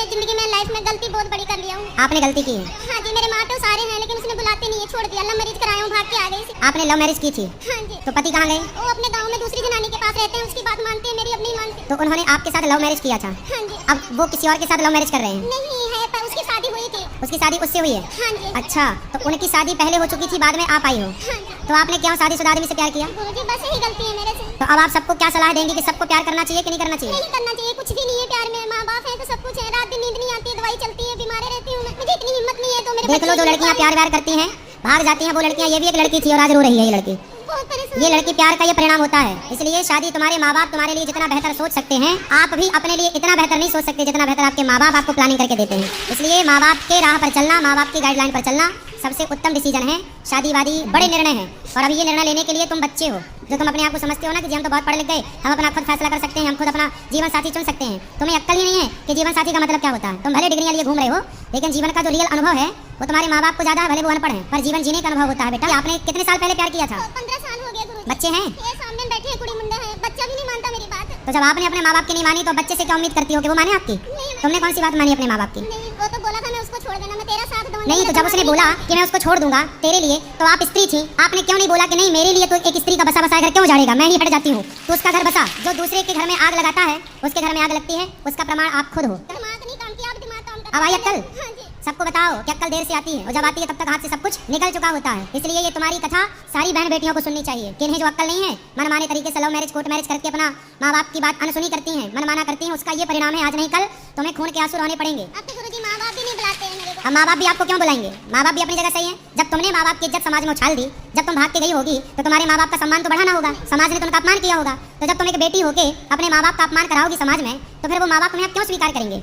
जिंदगी में लाइफ में गलती बहुत बड़ी कर लिया हूँ। आपने गलती की है? हाँ जी, मेरे माँ तो सारे हैं लेकिन उसने बुलाते नहीं है, छोड़ दिया। लव मैरिज कराया हूँ, भाग के आ गई। आपने लव मैरिज की थी? हाँ जी। तो पति कहाँ गए? वो अपने गांव में दूसरी जनानी के पास रहते हैं, उसकी बात मानते हैं, मेरी अब नहीं मानते। तो उन्होंने आपके साथ लव मैरिज किया था? हाँ जी। अब वो किसी और के साथ लव मैरिज कर रहे हैं? नहीं है, पर उसकी शादी हुई थी। उसकी शादी उससे हुई है? हाँ जी। अच्छा, तो उनकी शादी पहले हो चुकी थी, बाद में आप आई हो। हाँ जी। तो आपने क्यों शादीशुदा आदमी से प्यार किया? गुरुजी बस यही गलती है मेरे से। तो अब आप सबको क्या सलाह देंगे कि सबको प्यार करना चाहिए कि नहीं करना चाहिए? नहीं करना चाहिए, कुछ भी नहीं है प्यार में। माँ बाप है तो सब कुछ है। रात दिन नींद नहीं आती है, दवाई चलती है, बीमार रहती हूँ मैं। मुझे इतनी हिम्मत नहीं है तो मेरे देख लो, जो लड़कियां प्यार व्यार करती हैं भाग जाती हैं, वो लड़कियां, ये भी एक लड़की थी और आज रो रही है ये लड़की। बहुत परेशान। ये लड़की प्यार का ये परिणाम होता है। इसलिए शादी, तुम्हारे माँ बाप तुम्हारे लिए जितना बेहतर सोच सकते हैं, आप भी अपने लिए इतना बेहतर नहीं सोच सकते जितना बेहतर आपके माँ बाप आपको प्लानिंग करके देते हैं। इसलिए माँ बाप के राह पर चलना, माँ बाप की गाइडलाइन पर चलना सबसे उत्तम डिसीजन है। शादी वादी बड़े निर्णय हैं और अभी ये निर्णय लेने के लिए तुम बच्चे हो, जो तुम अपने आप को समझते हो ना कि जी हम तो बहुत पढ़ लिख गए, हम अपना खुद फैसला कर सकते हैं, हम खुद अपना जीवन साथी चुन सकते हैं। तुम्हें अक्ल ही नहीं है कि जीवन साथी का मतलब क्या होता है। तुम भले डिग्रियां लिए घूम रहे हो, लेकिन जीवन का जो रियल अनुभव है वो तुम्हारे माँ बाप को ज्यादा, भले वो अनपढ़ है, पर जीवन जीने का अनुभव होता है। बेटा, आपने कितने साल पहले प्यार किया था? 15 साल हो गए गुरुजी। बच्चे हैं? ये सामने बैठे हैं, कुड़ी मुंडा है, बच्चा भी नहीं मानता मेरी बात। तो जब आपने अपने माँ बाप की नहीं मानी तो बच्चे से क्या उम्मीद करती हो कि वो माने आपकी? तुमने कौन सी बात मानी अपने माँ बाप की? नहीं, वो तो बोला था मैं उसको छोड़ देना, मैं तेरा साथ दूंगा। नहीं, तो जब उसने बोला कि मैं उसको छोड़ दूंगा तेरे लिए, तो आप स्त्री थी, आपने क्यों नहीं बोला कि नहीं मेरे लिए तो एक स्त्री का बसा बसाया घर क्यों उजाड़ेगा, मैं ही हट जाती हूँ। तो उसका घर बसा। जो दूसरे के घर में आग लगाता है उसके घर में आग लगती है, उसका प्रमाण आप खुद हो। दिमाग नहीं काम किया, अब दिमाग काम करता अब आई है। अक्ल? हाँ जी। सबको बताओ कि अक्ल देर से आती है और जब आती है तब तक हाथ से सब कुछ निकल चुका होता है। इसलिए ये तुम्हारी कथा सारी बहन बेटियों को सुननी चाहिए। किन्हें जो अक्ल नहीं है, मनमाने तरीके से लव मैरिज कोर्ट मैरिज करके अपना माँ बाप की बात अनसुनी करती हैं, मनमाना करती हैं, उसका ये परिणाम है आज नहीं कल तुम्हें खून के आंसू रोने पड़ेंगे। अब तो गुरुजी माँ बाप भी नहीं बुलाते हैं मेरे को। अब माँ बाप भी आपको क्यों बुलाएंगे? माँ बाप भी अपनी जगह सही है। जब तुमने माँ बाप की इज्जत समाज में उछाल दी, जब तुम भाग के गई होगी, तो तुम्हारे माँ बाप का सम्मान तो बढ़ाना होगा। समाज ने तुमका अपमान किया होगा, तो जब तुम एक बेटी होके अपने माँ बाप का अपमान कराओगी समाज में, तो फिर वो माँ बाप तुम्हें क्यों स्वीकार करेंगे?